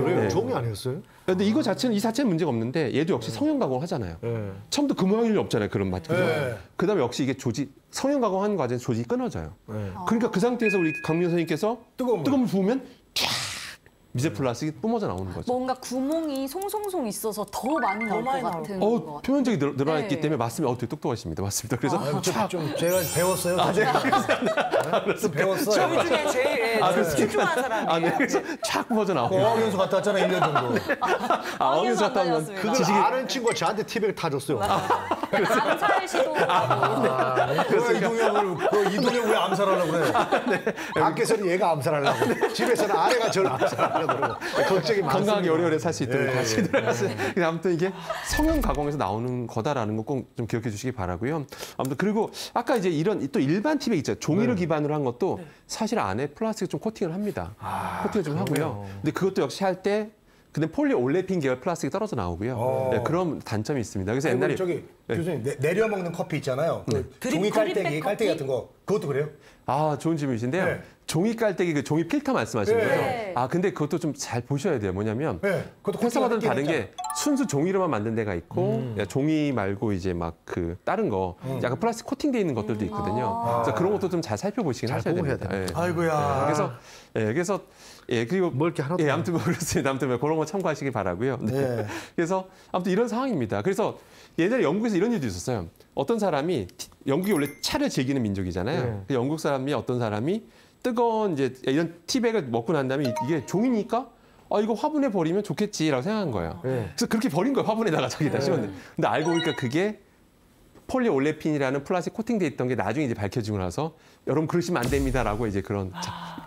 그래요? 네. 종이 아니었어요? 근데 이 자체는 문제가 없는데 얘도 역시 성형 가공을 하잖아요. 네. 처음부터 그 모양이 없잖아요. 그런 맛. 그죠? 네. 그다음에 역시 이게 성형 가공하는 과정에서 조직이 끊어져요. 네. 그러니까 그 상태에서 우리 강민 선생님께서 뜨거운 물 부으면 쫙 미세 플라스틱이 뿜어져 나오는 거죠. 뭔가 구멍이 송송송 있어서 더 많이 나올 많이 것 나올 같은 것 같아요. 표면적이 늘어났기 네. 때문에 맞습니다. 되게 똑똑하십니다. 맞습니다. 그래서 좀 제가 배웠어요. 좀 배웠어요. 저희 중에 제일 출중한 사람이에요. 네. 그래서 쫙 뿜어져 나오고. 어학연수 갔다 왔잖아 1년 정도. 어학연수 갔다 오면 다녔습니다. 그걸 지식이 아는 친구가 저한테 티백을 타줬어요. 암살 시도 이동혁을 왜 암살하려고 그래? 밖에서는 얘가 암살하려고, 집에서는 아내가 저를 암살하려고 그러고 걱정이 많습니다. 건강하게 오래오래 살 수 있도록 예, 다시 들어가세요. 아무튼 이게 성형 가공에서 나오는 거다라는 거 꼭 좀 기억해 주시기 바라고요. 아무튼 그리고 아까 이제 이런 또 일반 티백 있죠. 종이를 기반으로 한 것도 사실 안에 플라스틱 좀 코팅을 합니다. 코팅을 좀 하고요. 근데 그것도 역시 할 때 근데 폴리올레핀 계열 플라스틱이 떨어져 나오고요. 네, 그런 단점이 있습니다. 그래서 옛날에 저기 교수님 내려 먹는 커피 있잖아요. 그 종이 드립백 깔때기 커피? 같은 거 그것도 그래요? 좋은 질문이신데요. 네. 종이 깔때기 그 종이 필터 말씀하시는 네. 거죠? 근데 그것도 좀 잘 보셔야 돼요. 뭐냐면 네. 그것도 회사마다 코팅을 다른 게 순수 종이로만 만든 데가 있고 종이 말고 이제 막 그 다른 거 약간 플라스틱 코팅돼 있는 것들도 있거든요. 그래서 그런 것도 좀 잘 살펴보시긴 잘 하셔야 보고 해야 됩니다. 예. 아이고야. 그래서 그리고 먹을 게 하나도 아무튼 그렇습니다. 아무튼 그런 거 참고하시기 바라고요. 네. 네. 그래서 아무튼 이런 상황입니다. 그래서 예전에 영국에서 이런 일도 있었어요. 어떤 사람이 영국이 원래 차를 즐기는 민족이잖아요. 그 영국 사람이 어떤 사람이 뜨거운 이제 이런 티백을 먹고 난 다음에 이게 종이니까 이거 화분에 버리면 좋겠지라고 생각한 거예요. 그래서 그렇게 버린 거예요. 화분에다가 자기다 심었는데. 근데 알고 보니까 그게 폴리올레핀이라는 플라스틱 코팅돼 있던 게 나중에 이제 밝혀지고 나서 여러분 그러시면 안 됩니다라고 이제 그런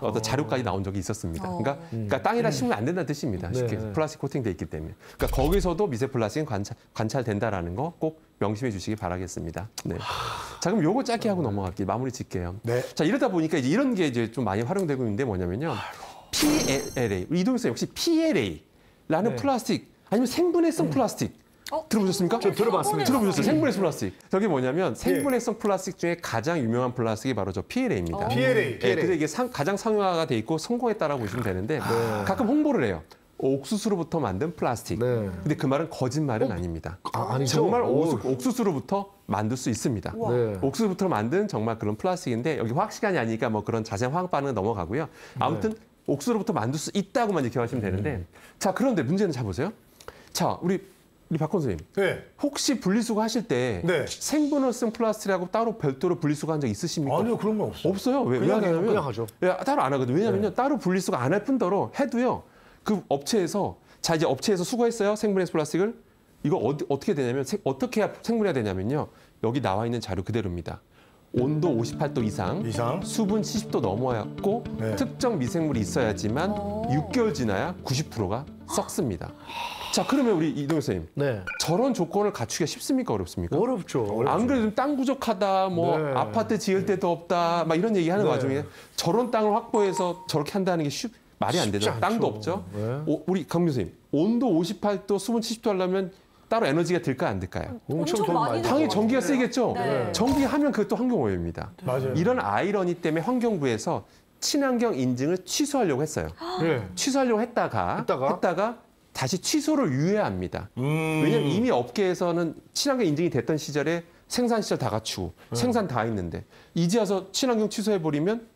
어떤 자료까지 나온 적이 있었습니다. 그러니까 땅에다 심으면 안 된다는 뜻입니다. 쉽게 플라스틱 코팅돼 있기 때문에. 그러니까 거기서도 미세 플라스틱은 관찰된다라는 거 꼭 명심해 주시기 바라겠습니다. 네. 자, 그럼 요거 짧게 하고 넘어갈게요. 마무리 짓게요. 네. 자, 이러다 보니까 이제 이런 게 이제 좀 많이 활용되고 있는데 뭐냐면요. PLA. 우리 이동희 선 역시 PLA라는 플라스틱 아니면 생분해성 플라스틱. 들어보셨습니까? 저 들어봤습니다. 들어보셨어요? 생분해성 플라스틱. 저게 뭐냐면 생분해성 플라스틱 중에 가장 유명한 플라스틱이 바로 저 PLA입니다. PLA. 그래서 이게 가장 상용화가 돼 있고 성공했다라고 보시면 되는데 가끔 홍보를 해요. 옥수수로부터 만든 플라스틱. 네. 근데 그 말은 거짓말은 아닙니다. 아니죠. 정말 옥수수로부터 만들 수 있습니다. 네. 옥수수부터 만든 정말 그런 플라스틱인데 여기 화학 시간이 아니니까 뭐 그런 자세한 화학 반응은 넘어가고요. 아무튼 옥수수로부터 만들 수 있다고만 기억하시면 되는데 자 그런데 문제는 잘 보세요. 자 우리 박건 선생님. 네. 혹시 분리수거 하실 때 네. 생분해성 플라스틱하고 따로 별도로 분리수거 한 적 있으십니까? 아니요, 그런 건 없어요. 없어요. 왜 그냥 하냐면 그냥 하죠. 따로 안 하거든요. 왜냐면요. 따로 분리수거 안 할 뿐더러 해도요. 그 업체에서 자 이제 업체에서 수거했어요. 생분해성 플라스틱을 이거 어떻게 되냐면 어떻게 해야 생분해야 되냐면요. 여기 나와 있는 자료 그대로입니다. 온도 58도 이상, 수분 70도 넘어야고 네. 특정 미생물이 있어야지만 6개월 지나야 90%가 썩습니다. 자 그러면 우리 이동엽 선생님 네. 저런 조건을 갖추기가 쉽습니까 어렵습니까? 어렵죠. 안 그래도 땅 부족하다, 뭐 네. 아파트 지을 데도 없다, 막 이런 얘기하는 와중에 저런 땅을 확보해서 저렇게 한다는 게 말이 안 되죠. 않죠. 땅도 없죠. 네. 우리 강 교수님 온도 58도, 수분 70도 하려면 따로 에너지가 들까 안 들까요? 엄청 돈 많이 당연히 들어가죠. 전기가 쓰이겠죠. 네. 전기하면 그것도 환경오염입니다. 맞아요. 이런 아이러니 때문에 환경부에서 친환경 인증을 취소하려고 했어요. 네. 취소하려고 했다가 다시 취소를 유예합니다. 왜냐하면 이미 업계에서는 친환경 인증이 됐던 시절에 생산 시절 다 갖추고 생산 다 했는데 이제 와서 친환경 취소해버리면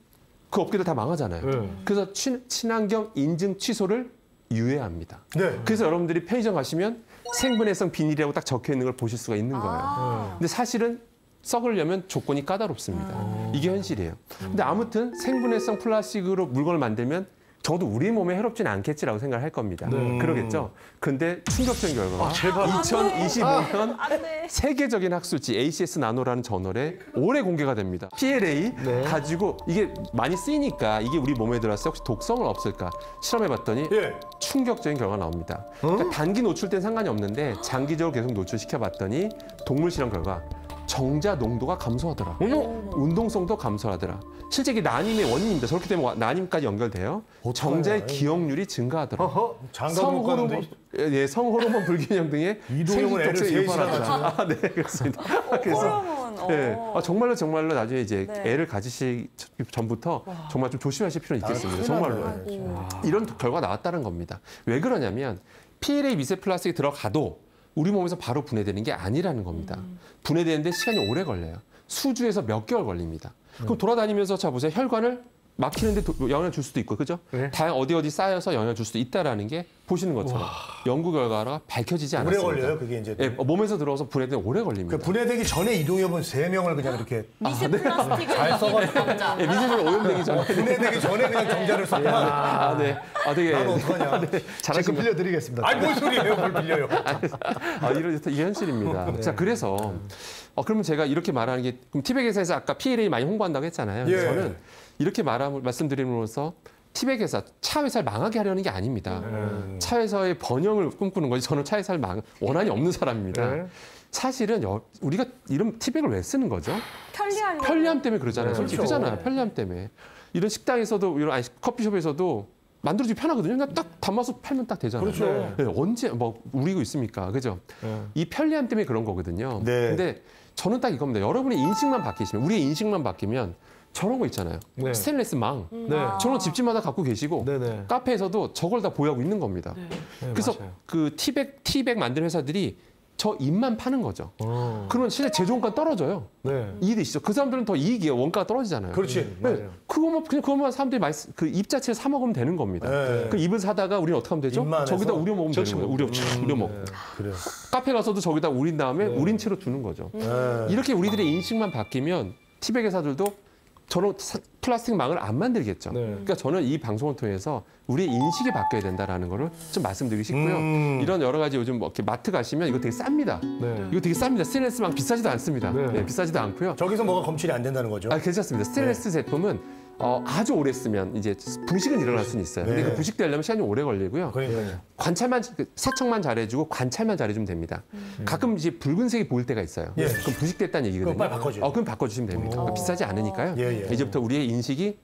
그 업계들 다 망하잖아요. 그래서 친환경 인증 취소를 유예합니다. 네. 그래서 여러분들이 편의점 가시면 생분해성 비닐이라고 딱 적혀 있는 걸 보실 수가 있는 거예요. 근데 사실은 썩으려면 조건이 까다롭습니다. 이게 현실이에요. 근데 아무튼 생분해성 플라스틱으로 물건을 만들면 적어도 우리 몸에 해롭지는 않겠지라고 생각을 할 겁니다. 그러겠죠. 근데 충격적인 결과가 2025년 세계적인 학술지 ACS 나노라는 저널에 올해 공개가 됩니다. PLA 가지고 이게 많이 쓰이니까 이게 우리 몸에 들어왔을 때 혹시 독성은 없을까 실험해봤더니 예. 충격적인 결과가 나옵니다. 그러니까 단기 노출 땐 상관이 없는데 장기적으로 계속 노출시켜봤더니 동물 실험 결과 정자 농도가 감소하더라. 운동성도 감소하더라. 실제 이게 난임의 원인입니다. 저렇게 되면 난임까지 연결돼요. 정자의 기억률이 증가하더라. 장갑 못 가는데 성호르몬 불균형 등의 이동형은 애를 생식독소에 셋이나 유발하더라. 아, 네, 그렇습니다. 그래서 호르몬. 네. 정말로 나중에 이제 네. 애를 가지시기 전부터 정말 좀 조심하실 필요는 있겠습니다. 정말로. 이런 결과가 나왔다는 겁니다. 왜 그러냐면 PLA 미세 플라스틱이 들어가도 우리 몸에서 바로 분해되는 게 아니라는 겁니다. 분해되는데 시간이 오래 걸려요. 수주에서 몇 개월 걸립니다. 그럼 돌아다니면서 자 보세요. 혈관을 막히는데 영향을 줄 수도 있고, 그죠? 네. 다양 어디 쌓여서 영향을 줄 수도 있다라는 게 보시는 것처럼 연구 결과가 밝혀지지 오래 않았습니다. 걸려요, 그게 이제. 예, 몸에서 들어와서 분해되면 오래 걸립니다. 그 분해되기 전에 이동엽은 3명을 그냥 이렇게 미세 플라스틱을 잘 써가지고. 남자. 예, 미세먼지 오염되기 전에. 분해되기 전에 그냥 정자를 썼구만. 아, 네. 되게. 나는 어떡하냐. 잘하신 제가 거. 빌려드리겠습니다. 아니, 뭔 소리예요, 뭘 빌려요. 이게 현실입니다. 자, 그래서 그러면 제가 이렇게 말하는 게 그럼 티백에서에서 아까 PLA 많이 홍보한다고 했잖아요. 예. 저는 이렇게 말씀드림으로써 티백 회사, 차 회사를 망하게 하려는 게 아닙니다. 차 회사의 번영을 꿈꾸는 거지. 저는 차 회사를 원한이 없는 사람입니다. 네. 사실은 우리가 이런 티백을 왜 쓰는 거죠? 편리하려고. 편리함 때문에 그러잖아요. 솔직히 그렇죠. 그러잖아요. 편리함 때문에. 이런 식당에서도 이런 커피숍에서도 만들어주기 편하거든요. 그냥 딱 담아서 팔면 딱 되잖아요. 그렇죠. 네, 언제 우리고 있습니까? 그죠? 이 편리함 때문에 그런 거거든요. 네. 근데 저는 딱 이겁니다. 여러분의 인식만 바뀌시면, 우리의 인식만 바뀌면 저런 거 있잖아요. 네. 스테인레스 망. 네. 저런 거 집집마다 갖고 계시고 네네. 카페에서도 저걸 다 보유하고 있는 겁니다. 그래서 맞아요. 그 티백 만드는 회사들이 저 입만 파는 거죠. 그러면 실제 제조원가 떨어져요. 네. 이해되시죠? 그 사람들은 더 이익이에요. 원가가 떨어지잖아요. 그렇지. 맞아요. 그것만 사람들이 그 입 자체를 사 먹으면 되는 겁니다. 네. 그 입을 사다가 우리는 어떻게 하면 되죠? 입만 저기다 해서? 우려 먹으면 되는 거예요. 우려 먹고. 그래요. 카페 가서도 저기다 우린 다음에 우린 채로 주는 거죠. 이렇게 우리들의 인식만 바뀌면 티백 회사들도 저런 플라스틱 망을 안 만들겠죠. 네. 그러니까 저는 이 방송을 통해서 우리의 인식이 바뀌어야 된다라는 거를 좀 말씀드리고 싶고요. 이런 여러 가지 요즘 이렇게 마트 가시면 이거 되게 쌉니다. 네. 이거 되게 쌉니다. 스테인레스 망 비싸지도 않습니다. 네. 네, 비싸지도 않고요. 저기서 뭐가 검출이 안 된다는 거죠? 괜찮습니다. 스테인레스 제품은 아주 오래 쓰면 이제 부식은 일어날 수는 있어요. 근데 네. 그 부식되려면 시간이 오래 걸리고요. 그러니까요. 관찰만 세척만 잘해주고 관찰만 잘해주면 됩니다. 가끔 이제 붉은색이 보일 때가 있어요. 예. 그럼 부식됐다는 얘기거든요. 그럼 빨리 바꿔줘요. 그럼 바꿔주시면 됩니다. 비싸지 않으니까요. 예, 예. 이제부터 우리의 인식이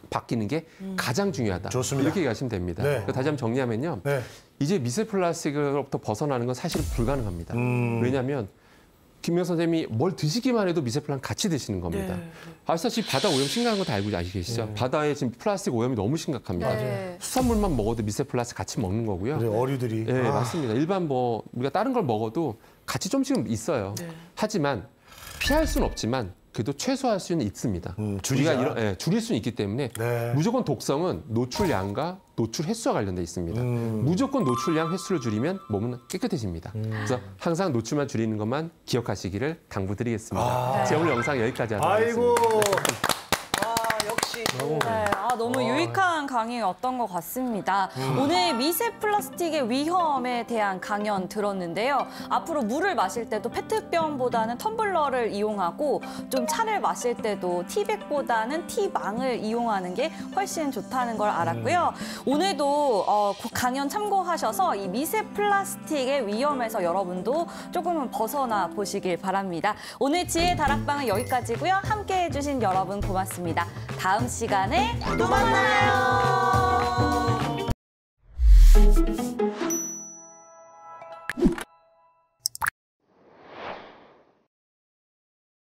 바뀌는 게 가장 중요하다. 좋습니다. 이렇게 얘기하시면 됩니다. 네. 다시 한번 정리하면요. 네. 이제 미세 플라스틱으로부터 벗어나는 건 사실 불가능합니다. 왜냐하면 김명 선생님이 뭘 드시기만 해도 미세 플라스틱 같이 드시는 겁니다. 네. 사실 바다 오염 심각한 거 다 알고 계시죠? 바다에 지금 플라스틱 오염이 너무 심각합니다. 네. 수산물만 먹어도 미세 플라스틱 같이 먹는 거고요. 그래, 어류들이. 네, 맞습니다. 일반 뭐 우리가 다른 걸 먹어도 같이 좀씩은 있어요. 네. 하지만 피할 수는 없지만 그래도 최소화할 수는 있습니다. 줄이자. 우리가 줄일 수는 있기 때문에 네. 무조건 독성은 노출량과 노출 횟수와 관련돼 있습니다. 무조건 노출량 횟수를 줄이면 몸은 깨끗해집니다. 그래서 항상 노출만 줄이는 것만 기억하시기를 당부드리겠습니다. 제 오늘 영상 여기까지 하도록 아이고. 하겠습니다. 와, 역시. 네, 너무 유익한 강의였던 것 같습니다. 오늘 미세 플라스틱의 위험에 대한 강연 들었는데요. 앞으로 물을 마실 때도 페트병보다는 텀블러를 이용하고 좀 차를 마실 때도 티백보다는 티망을 이용하는 게 훨씬 좋다는 걸 알았고요. 오늘도 강연 참고하셔서 이 미세 플라스틱의 위험에서 여러분도 조금은 벗어나 보시길 바랍니다. 오늘 지혜 다락방은 여기까지고요. 함께해 주신 여러분 고맙습니다. 다음 시간에 또 만나요.